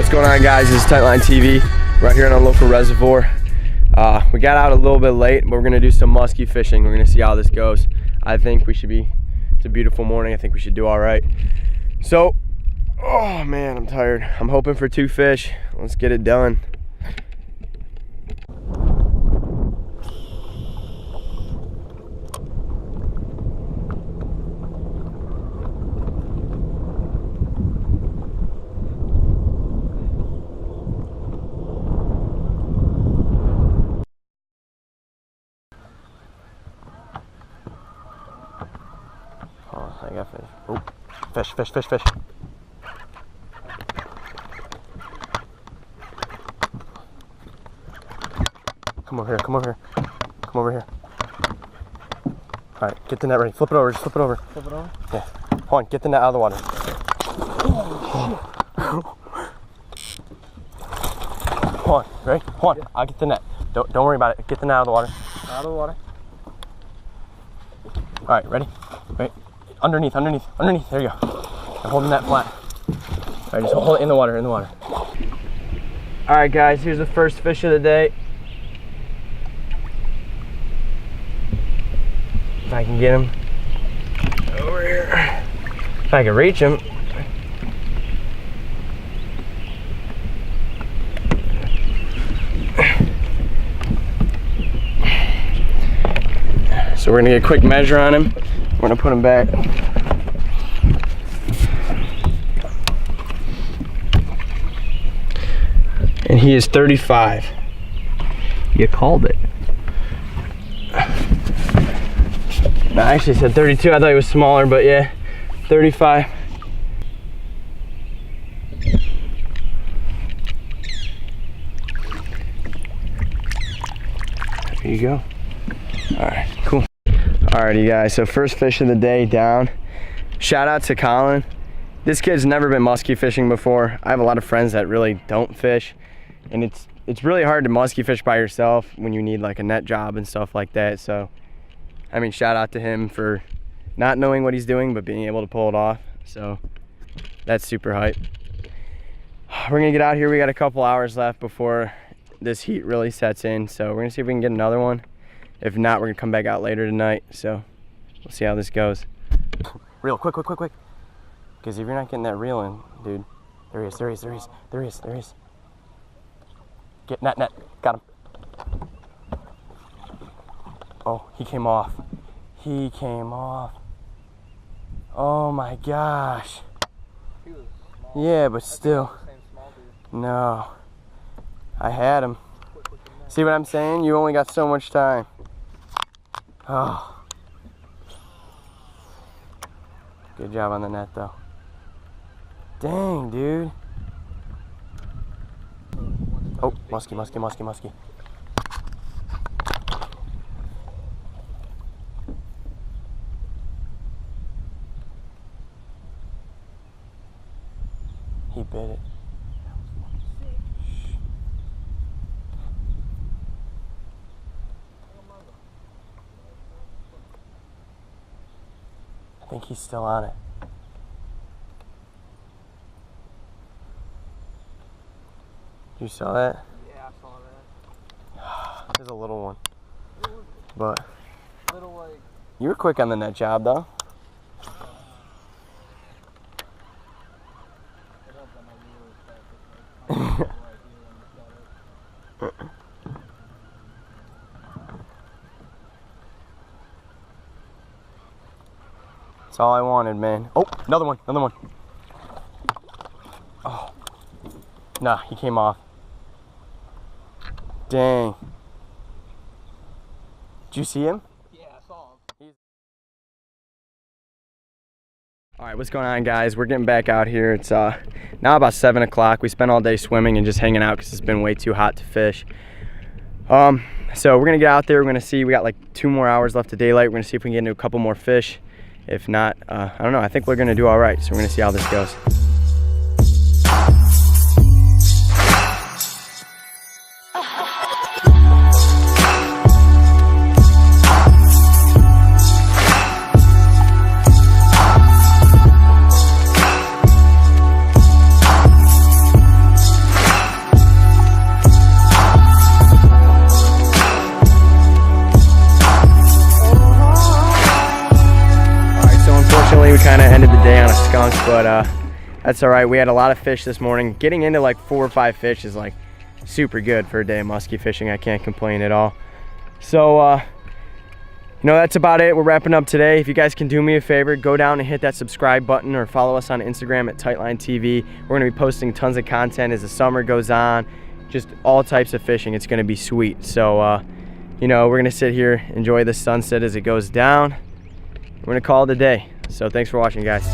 What's going on, guys? This is Tightline TV right here in our local reservoir. We got out a little bit late, but we're gonna do some musky fishing. We're gonna see how this goes. I think we should be, it's a beautiful morning. I think we should do all right. So, oh man, I'm tired. I'm hoping for 2 fish. Let's get it done. I got fish. Oh, fish, fish, fish, fish. Come over here, come over here. Come over here. Alright, get the net ready. Flip it over, just flip it over. Flip it over? Yeah. Hold on, get the net out of the water. Hold on, ready? Hold on, yeah. I'll get the net. Don't worry about it. Get the net out of the water. Out of the water. Alright, ready? Right. Underneath. There you go. I'm holding that flat. Alright, just hold it in the water, Alright guys, here's the first fish of the day. If I can get him over here. If I can reach him. So we're gonna get a quick measure on him. We're gonna put him back. And he is 35. You called it. No, I actually said 32. I thought he was smaller, but yeah, 35. There you go. All right, cool. Alrighty guys, so first fish of the day down. Shout out to Colin. This kid's never been musky fishing before. I have a lot of friends that really don't fish, and it's really hard to musky fish by yourself when you need like a net job and stuff like that. So I mean, shout out to him for not knowing what he's doing but being able to pull it off. So that's super hype. We're gonna get out here. We got a couple hours left before this heat really sets in, so we're gonna see if we can get another one. If not, we're gonna come back out later tonight, so we'll see how this goes. Reel, quick. Because if you're not getting that reel in, dude. There he is. Get net. Got him. Oh, he came off. Oh my gosh. He was small. Yeah, but still. No. I had him. See what I'm saying? You only got so much time. Oh. Good job on the net though. Dang, dude. Oh, musky. He bit it. I think he's still on it. You saw that? Yeah, I saw that. There's a little one. But little like. You were quick on the net job though. That's all I wanted, man. Oh, another one. Oh. Nah, he came off. Dang. Did you see him? Yeah, I saw him. Alright, what's going on, guys? We're getting back out here. It's now about 7 o'clock. We spent all day swimming and just hanging out because it's been way too hot to fish. So we're gonna get out there. We're gonna see, we got like 2 more hours left of daylight. We're gonna see if we can get into a couple more fish. If not, I don't know, I think we're gonna do all right. So we're gonna see how this goes. That's all right. We had a lot of fish this morning. Getting into like 4 or 5 fish is like super good for a day of musky fishing. I can't complain at all. So, you know, that's about it. We're wrapping up today. If you guys can do me a favor, go down and hit that subscribe button or follow us on Instagram at Tightline TV. We're gonna be posting tons of content as the summer goes on, just all types of fishing. It's gonna be sweet. So, you know, we're gonna sit here, enjoy the sunset as it goes down. We're gonna call it a day. So thanks for watching, guys.